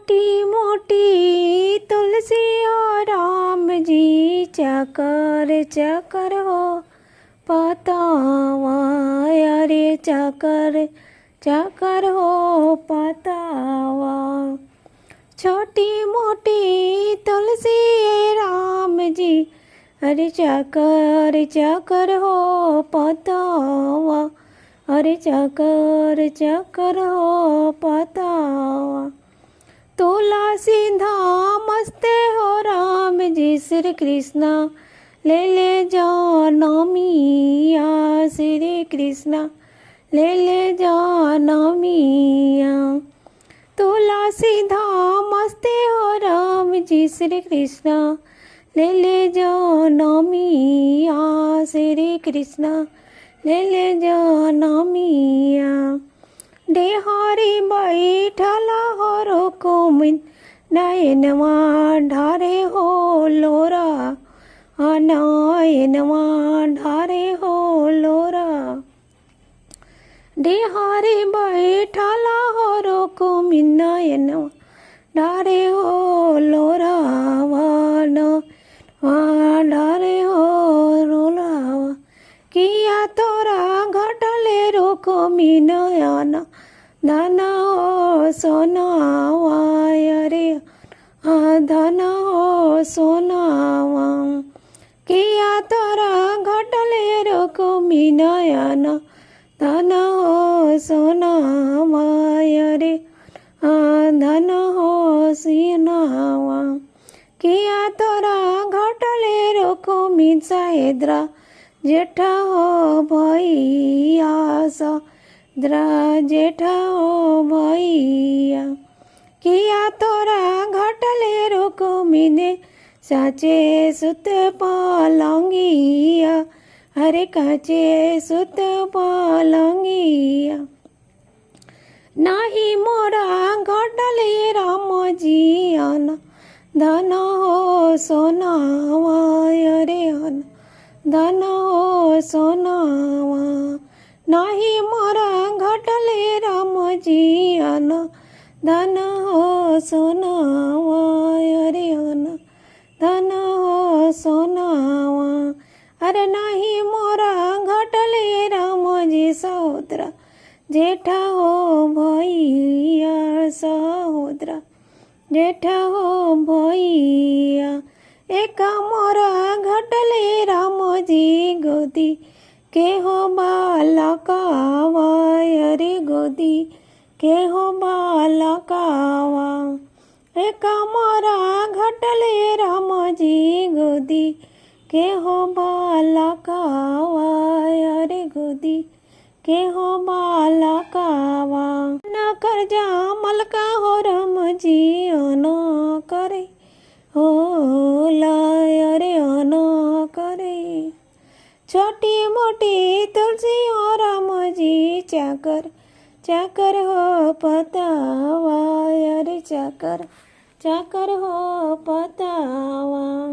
छोटी मोटी तुलसी और राम जी चकर चकर हो पतावा, अरे चकर चकर हो पतावा। छोटी मोटी तुलसी राम जी अरे चकर चकर हो पतावा, अरे चकर चकर हो पतावा। तुलसी धाम मस्ते हो राम जी श्री कृष्णा ले जानमिया, श्री कृष्णा ले जानमिया। तुलसी धाम मस्ते हो राम जी श्री कृष्णा ले जानमिया, श्री कृष्णा ले जानमिया। डेहरी बैठला हो रुकुमिन नयनवा ढारे हो लोरा, नयनवा ढारे हो लोरा। डेहरी बैठला हो रुकुमिन नयनवा ढारे हो लोरा, ढारे हो लोरा। किया तोरा घटले रुकुमिन नयन धन हो सोनावा, अरे धन हो सोनावा। किया तोरा घटले रुकुमिन नयन धन हो सोनावा, अरे धन हो सोनावा। किया तोरा घटले रुकुमिन सहेद्रा जेठा हो भैया, सद्रा जेठा हो भैया। किया तोरा घटले रुकुमिन साचे सुत पालंगिया, हरे काचे सुत पालंगिया। नाही मोरा घटले राम जियान धन हो सोनावा, अरे धन हो सोनावा। नाही मोरा घटले राम जियान धन हो सोनावा, अरे धन हो सोनावा। अरे नाही मोरा घटले राम जी सहोदरा जेठा हो भैया, सहोदरा जेठा हो भैया। एका मोरा घटले राम जी गोदी के हो बालकावा, अरे गोदी के हो बालकावा। एका मोरा घटले राम जी गोदी के हो बालकावा, अरे गोदी के हो बालकावा। न कर जा मलका हो राम जी न करे हो अरे न करे। छोटी मोटी तुलसी हो राम जी चाकर चाकर हो पतावा, अरे चाकर चाकर हो पतावा।